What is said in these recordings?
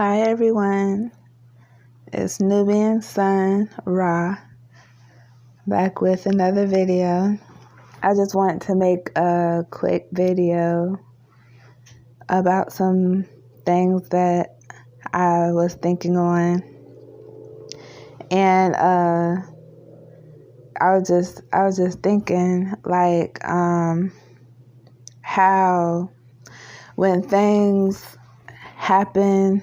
Hi everyone, it's Nubian Sun Ra back with another video. I just want to make a quick video about some things that I was thinking on, and I was just thinking like how when things happen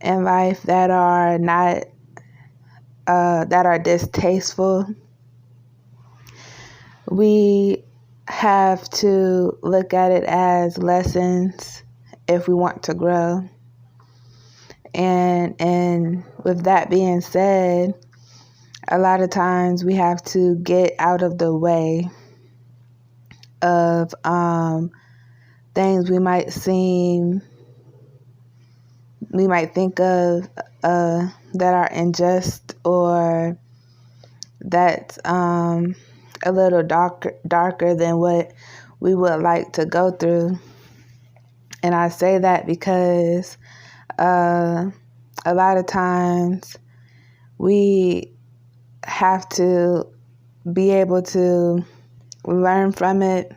in life that are not that are distasteful, we have to look at it as lessons if we want to grow. And with that being said, a lot of times we have to get out of the way of things we might think of that are unjust or that's a little darker than what we would like to go through. And I say that because a lot of times we have to be able to learn from it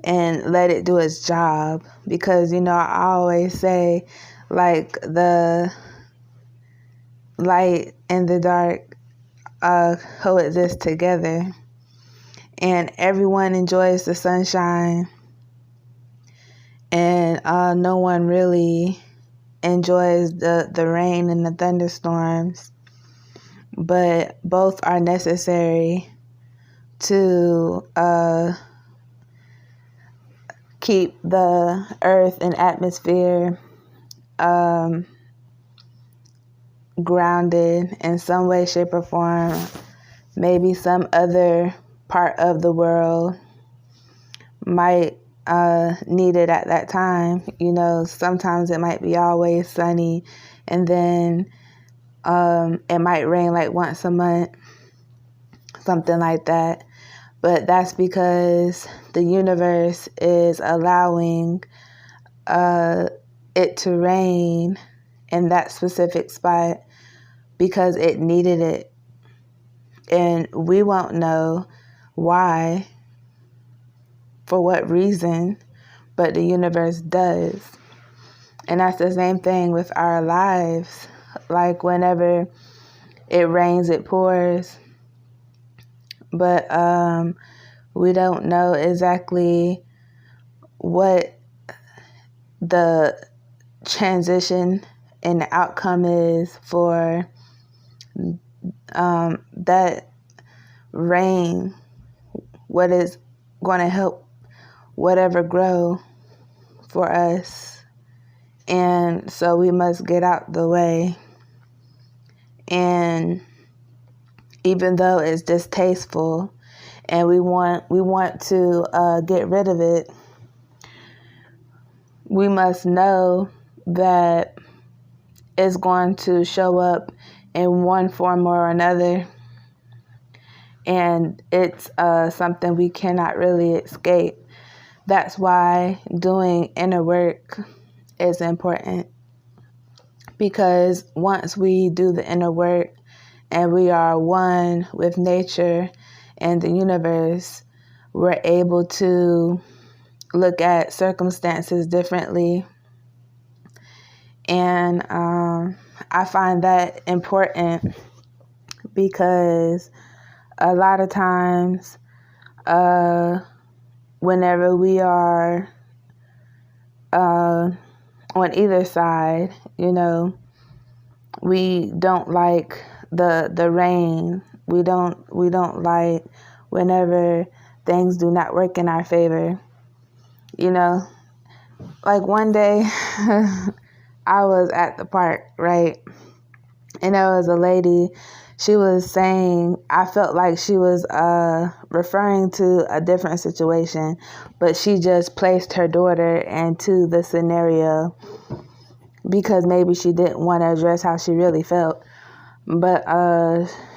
and let it do its job, because I always say, like, the light and the dark coexist together, and everyone enjoys the sunshine, and no one really enjoys the rain and the thunderstorms, but both are necessary to keep the earth and atmosphere grounded in some way, shape, or form. Maybe some other part of the world might need it at that time. Sometimes it might be always sunny, and then it might rain like once a month, something like that. But that's because the universe is allowing it to rain in that specific spot because it needed it. And we won't know why, for what reason, but the universe does. And that's the same thing with our lives. Like, whenever it rains, it pours. But we don't know exactly what the transition and the outcome is for that rain, what is going to help whatever grow for us. And so we must get out the way. And even though it's distasteful and we want to get rid of it, we must know that it's going to show up in one form or another, and it's something we cannot really escape. That's why doing inner work is important, because once we do the inner work and we are one with nature and the universe, we're able to look at circumstances differently. And I find that important because a lot of times whenever we are on either side, we don't like the rain. We don't like whenever things do not work in our favor. Like one day I was at the park, right? And there was a lady, she was saying, I felt like she was referring to a different situation, but she just placed her daughter into the scenario because maybe she didn't want to address how she really felt. But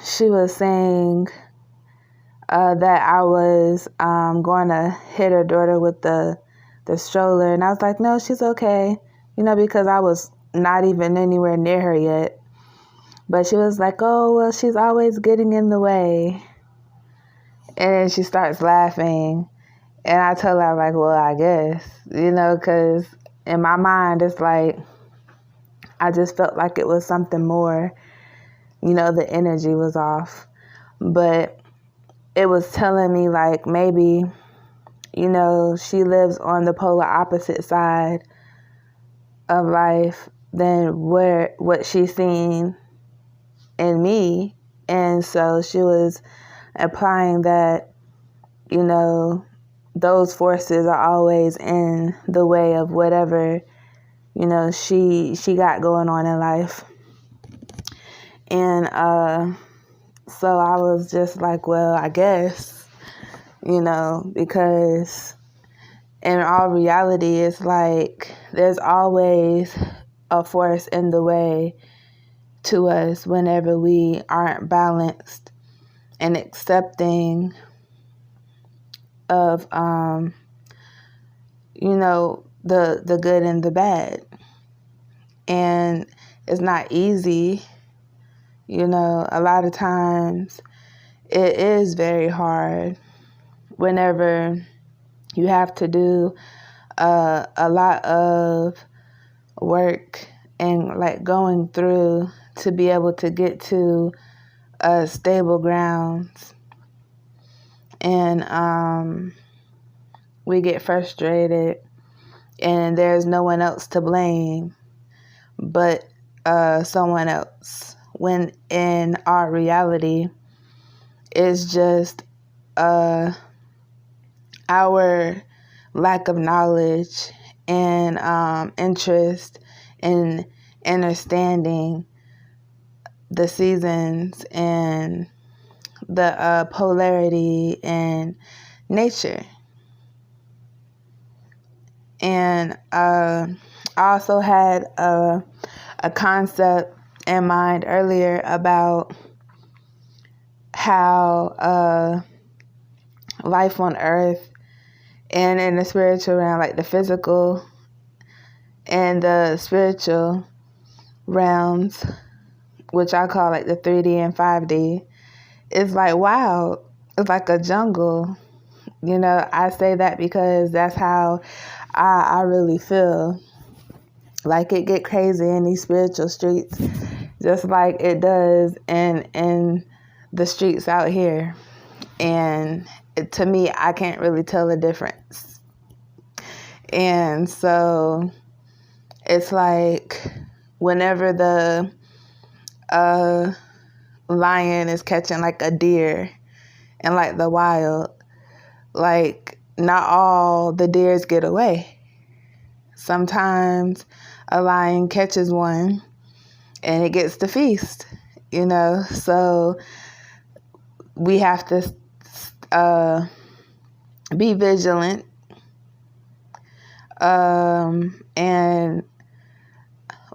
she was saying that I was going to hit her daughter with the stroller. And I was like, no, she's okay. because I was not even anywhere near her yet. But she was like, oh, well, she's always getting in the way. And then she starts laughing. And I told her, like, well, I guess, because in my mind, it's like, I just felt like it was something more, the energy was off. But it was telling me, like, maybe, she lives on the polar opposite side of life than what she's seen in me. And so she was implying that, those forces are always in the way of whatever, she got going on in life. And so I was just like, well, I guess, because in all reality, it's like there's always a force in the way to us whenever we aren't balanced and accepting of, the good and the bad. And it's not easy, a lot of times it is very hard whenever you have to do a lot of work and like going through to be able to get to stable grounds. And we get frustrated and there's no one else to blame but someone else, when in our reality it's just our lack of knowledge and interest in understanding the seasons and the polarity in nature. And I also had a concept in mind earlier about how life on earth and in the spiritual realm, like the physical and the spiritual realms, which I call like the 3D and 5D, it's like, wow, it's like a jungle. I say that because that's how I really feel. Like it get crazy in these spiritual streets, just like it does in the streets out here. And to me, I can't really tell the difference. And so it's like whenever the lion is catching like a deer in like the wild, like not all the deers get away. Sometimes a lion catches one and it gets to feast, so we have to be vigilant. And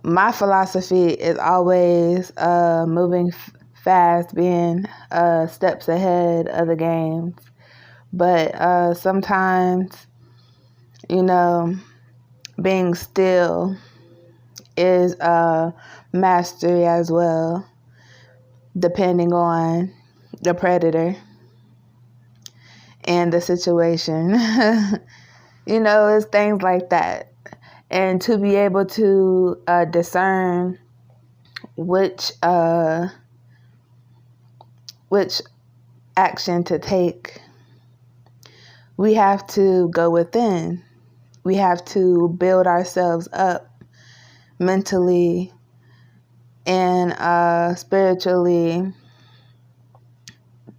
my philosophy is always moving fast, being steps ahead of the games. But sometimes, being still is mastery as well, depending on the predator and the situation. It's things like that. And to be able to discern which action to take, we have to go within. We have to build ourselves up mentally and spiritually,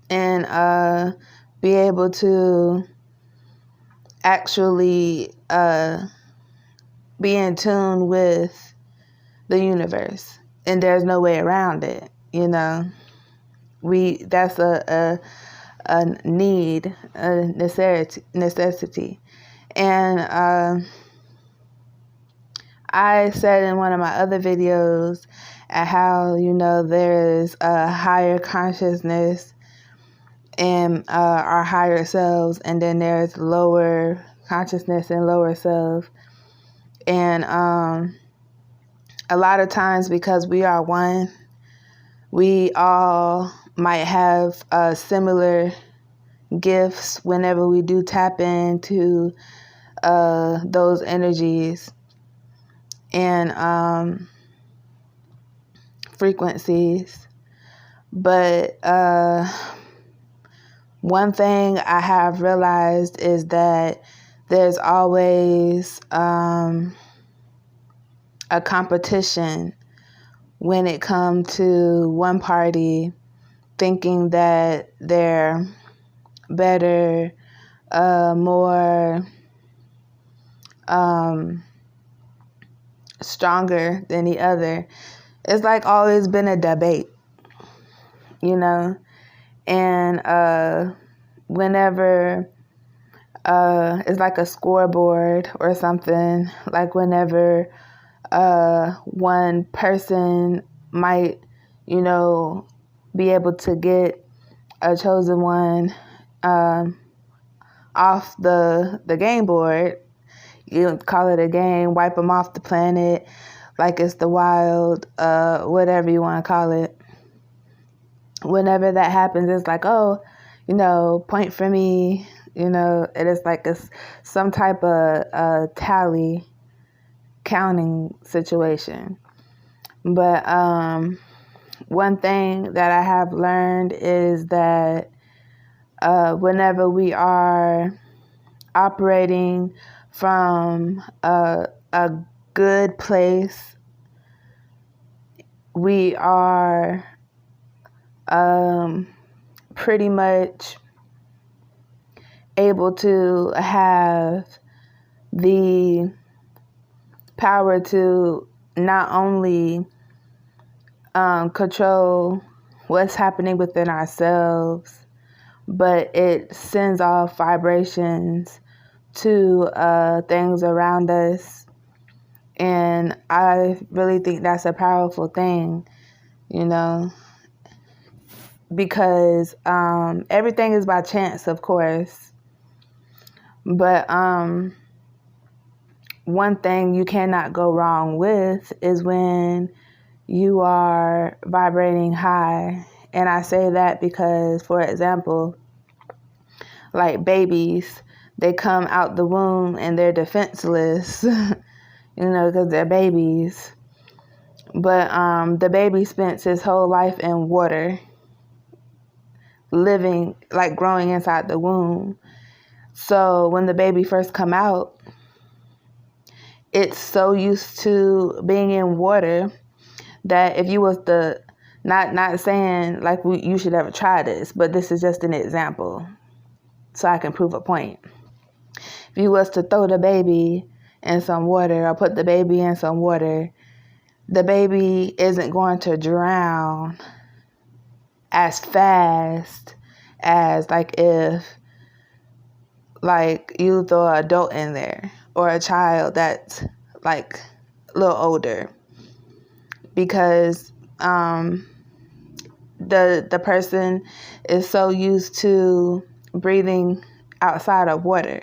and be able to actually be in tune with the universe. And there's no way around it, that's a need, a necessity. And I said in one of my other videos at how, there is a higher consciousness and our higher selves, and then there's lower consciousness and lower self. And a lot of times, because we are one, we all might have similar gifts whenever we do tap into those energies and frequencies. But one thing I have realized is that there's always a competition when it comes to one party thinking that they're better, more stronger than the other. It's like always been a debate, and whenever it's like a scoreboard or something, like whenever one person might, be able to get a chosen one off the game board. You call it a game, wipe them off the planet, like it's the wild, whatever you want to call it. Whenever that happens, it's like, oh, point for me. It is like some type of tally counting situation. But one thing that I have learned is that whenever we are operating from a good place, we are pretty much able to have the power to not only control what's happening within ourselves, but it sends off vibrations to things around us. And I really think that's a powerful thing, because everything is by chance, of course. But one thing you cannot go wrong with is when you are vibrating high. And I say that because, for example, like babies, they come out the womb and they're defenseless, because they're babies. But the baby spends his whole life in water, living, like growing inside the womb. So when the baby first come out, it's so used to being in water that if you was to, not saying like you should ever try this, but this is just an example so I can prove a point. If you was to throw the baby in some water or put the baby in some water, the baby isn't going to drown as fast as like if like you throw an adult in there or a child that's like a little older, because the person is so used to breathing outside of water.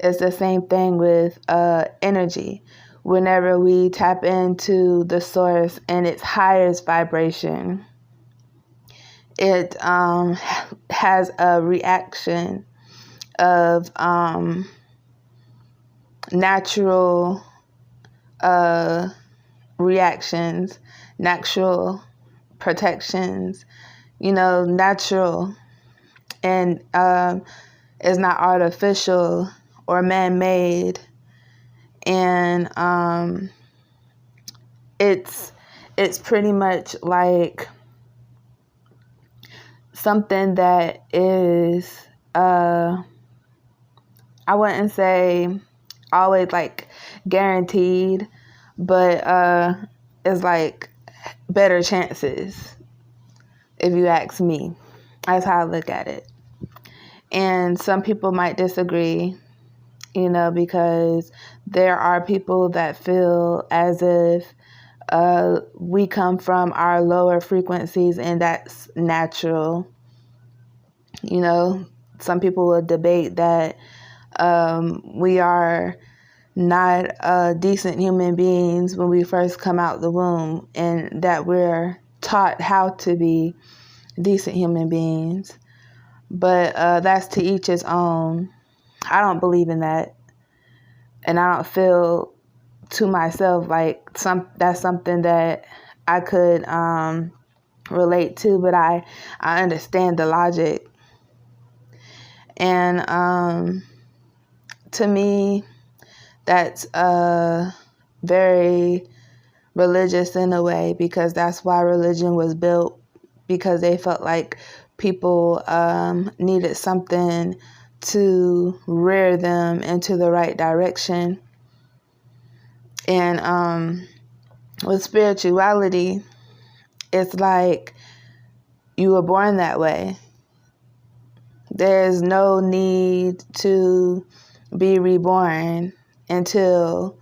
It's the same thing with energy. Whenever we tap into the source and its highest vibration, it has a reaction of natural reactions, natural protections, natural, and is not artificial or man-made. And it's pretty much like something that is I wouldn't say always like guaranteed, but it's like better chances, if you ask me. That's how I look at it. And some people might disagree, because there are people that feel as if we come from our lower frequencies and that's natural. Some people will debate that we are not decent human beings when we first come out the womb, and that we're taught how to be decent human beings. But that's to each his own. I don't believe in that, and I don't feel to myself like that's something that I could relate to, but I understand the logic. And to me, that's very religious in a way, because that's why religion was built, because they felt like people needed something to rear them into the right direction. And with spirituality, it's like you were born that way. There's no need to be reborn until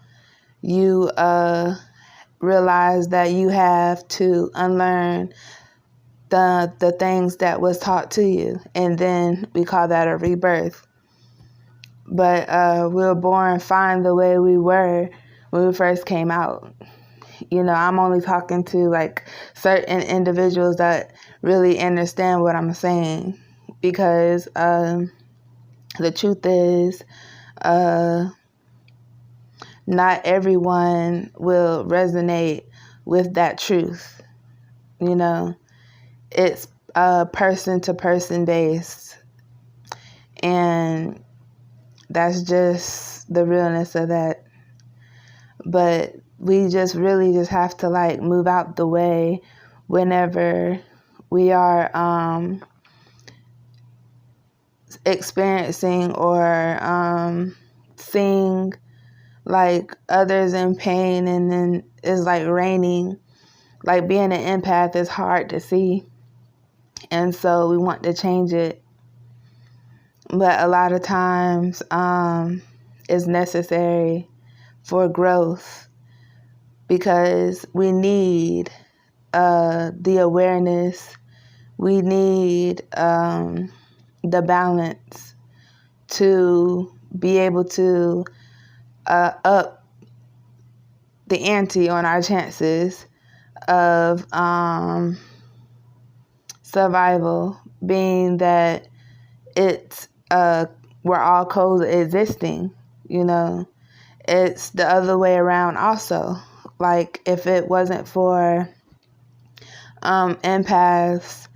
you realize that you have to unlearn the things that was taught to you, and then we call that a rebirth. But we were born fine the way we were when we first came out. I'm only talking to like certain individuals that really understand what I'm saying, because the truth is not everyone will resonate with that truth. It's person to person based, and that's just the realness of that. But we just really just have to like move out the way whenever we are experiencing or seeing like others in pain, and then it's like raining. Like being an empath is hard to see, and so we want to change it. But a lot of times it's necessary for growth, because we need the awareness, we need the balance to be able to up the ante on our chances of survival, being that it's we're all coexisting. It's the other way around also. Like if it wasn't for empaths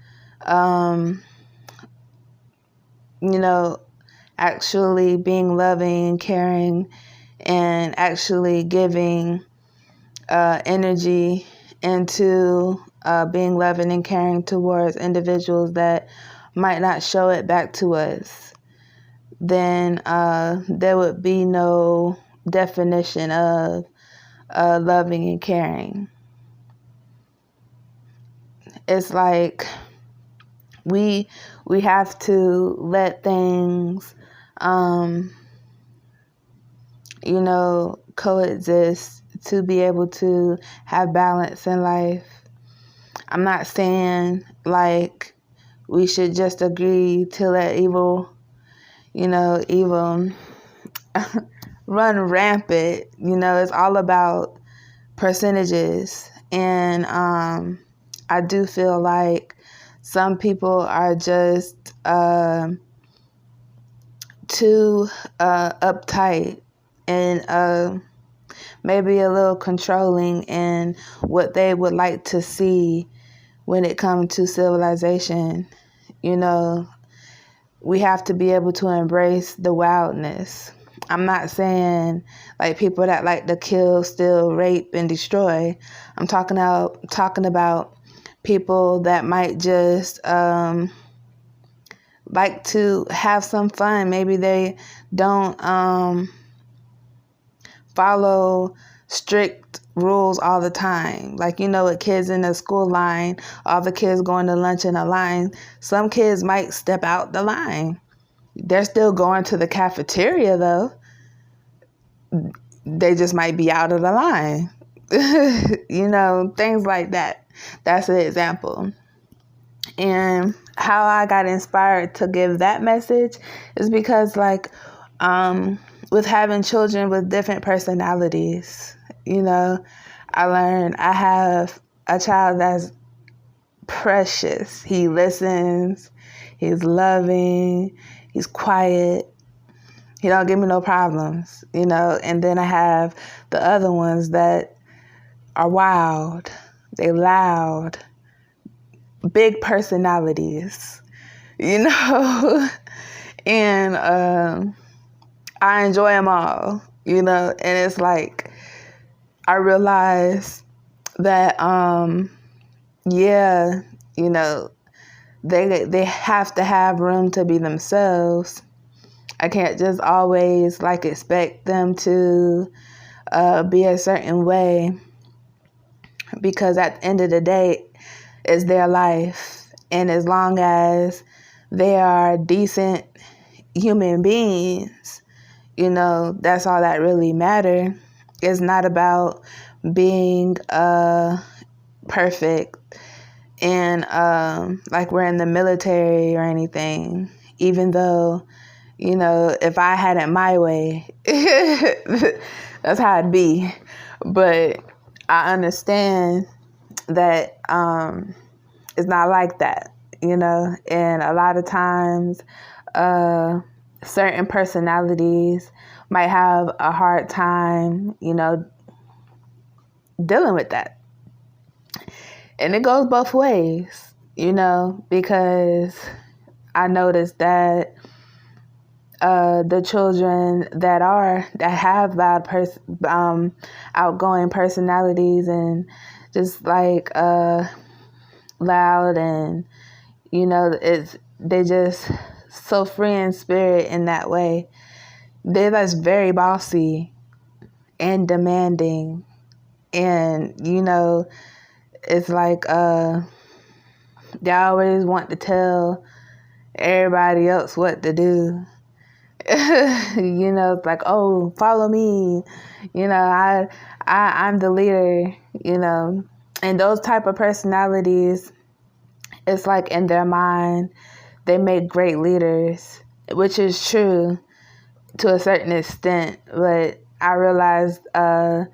actually being loving and caring, and actually giving energy into being loving and caring towards individuals that might not show it back to us, then there would be no definition of loving and caring. It's like we have to let things coexist to be able to have balance in life. I'm not saying like we should just agree to let evil run rampant. It's all about percentages. And I do feel like some people are just too uptight and maybe a little controlling in what they would like to see when it comes to civilization. We have to be able to embrace the wildness. I'm not saying like people that like to kill, steal, rape, and destroy. I'm talking about people that might just like to have some fun. Maybe they don't follow strict rules all the time. Like, with kids in the school line, all the kids going to lunch in a line. Some kids might step out the line. They're still going to the cafeteria though. They just might be out of the line. Things like that. That's an example. And how I got inspired to give that message is because with having children with different personalities. I learned I have a child that's precious. He listens, he's loving, he's quiet, he don't give me no problems, and then I have the other ones that are wild, they loud, big personalities, and I enjoy them all, and it's like I realize that they have to have room to be themselves. I can't just always expect them to be a certain way, because at the end of the day, it's their life. And as long as they are decent human beings, that's all that really matters. It's not about being perfect and we're in the military or anything, even though, if I had it my way, that's how it'd be. But I understand that it's not like that, and a lot of times certain personalities might have a hard time, dealing with that. And it goes both ways, because I noticed that the children that have loud outgoing personalities and just loud, and they just so free in spirit in that way. They're just very bossy and demanding, and it's like they always want to tell everybody else what to do. It's like, oh, follow me. I'm the leader. And those type of personalities, it's like in their mind, they make great leaders, which is true to a certain extent. But I realized the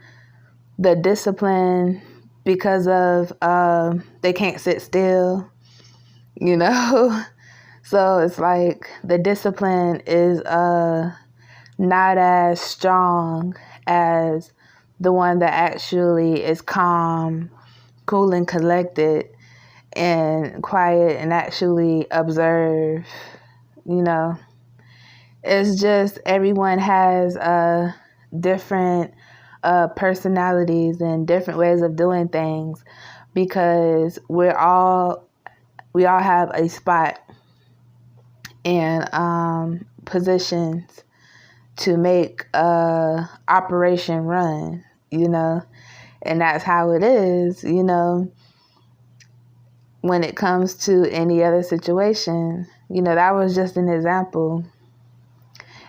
discipline, because of they can't sit still, So it's like the discipline is not as strong as the one that actually is calm, cool and collected, and quiet, and actually observe. It's just everyone has different personalities and different ways of doing things, because we all have a spot and positions to make operation run, and that's how it is, when it comes to any other situation. That was just an example.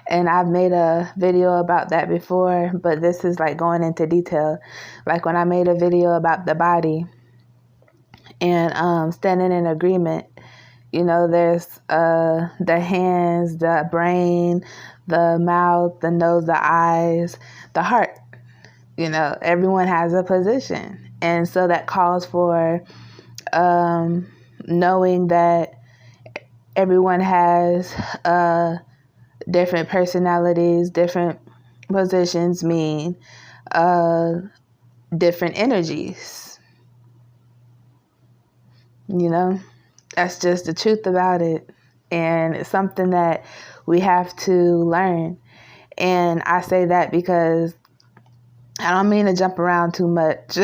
And I've made a video about that before, but this is going into detail. Like when I made a video about the body and standing in agreement, there's the hands, the brain, the mouth, the nose, the eyes, the heart. Everyone has a position. And so that calls for knowing that everyone has different personalities, different positions mean different energies. That's just the truth about it. And it's something that we have to learn. And I say that because I don't mean to jump around too much,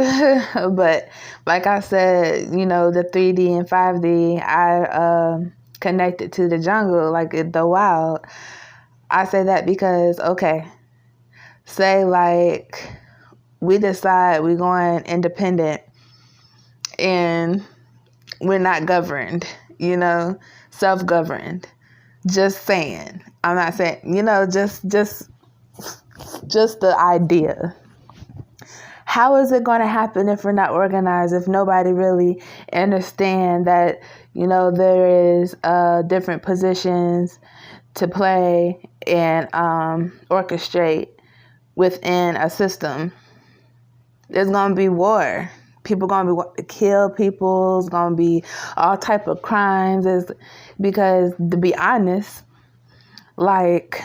but like I said, the 3D and 5D, I connected to the jungle, the wild. I say that because, okay, say we decide we're going independent and we're not governed, self-governed. Just saying. I'm not saying, just the idea. How is it going to happen if we're not organized, if nobody really understand that, there is different positions to play and orchestrate within a system, there's going to be war. People going to be kill people. It's going to be all type of crimes. Because to be honest, like,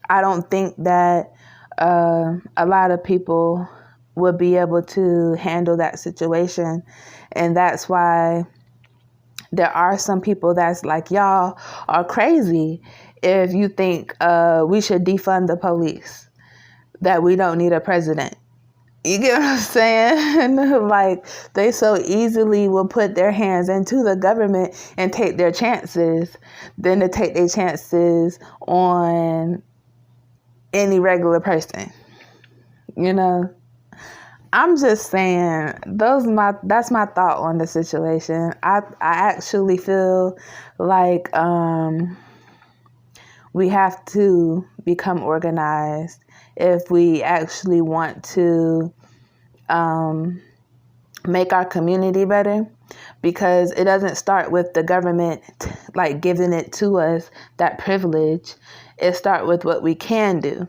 I don't think that a lot of people would be able to handle that situation. And that's why there are some people that's like, y'all are crazy if you think we should defund the police, that we don't need a president. You get what I'm saying? Like, they so easily will put their hands into the government and take their chances than to take their chances on any regular person. You know? I'm just saying, that's my thought on the situation. I actually feel like we have to become organized if we actually want to make our community better, because it doesn't start with the government like giving it to us, that privilege. It starts with what we can do.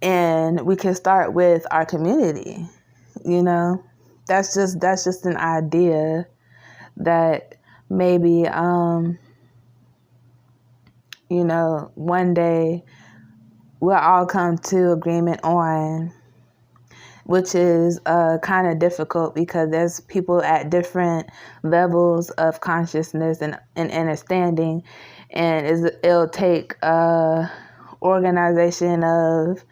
And we can start with our community. You know, that's just an idea that maybe you know, one day we'll all come to agreement on, which is kind of difficult because there's people at different levels of consciousness and understanding, and it'll take organization of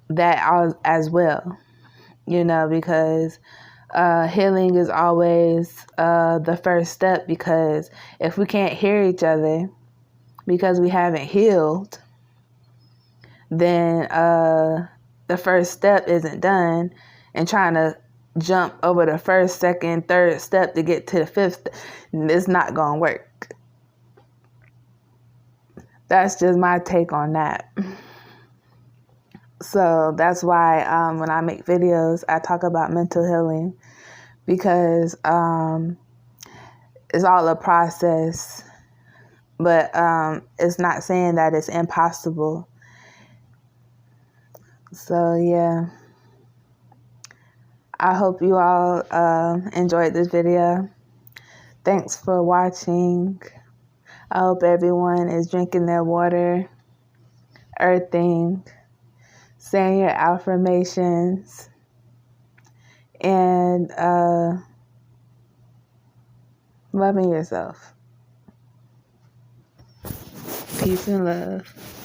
that as well, you know, because healing is always the first step, because if we can't hear each other because we haven't healed, then the first step isn't done, and trying to jump over the first, second, third step to get to the fifth, it's not going to work. That's just my take on that. So that's why when I make videos, I talk about mental healing, because it's all a process, but it's not saying that it's impossible. So yeah, I hope you all enjoyed this video. Thanks for watching. I hope everyone is drinking their water, earthing, saying your affirmations, and loving yourself. Peace and love.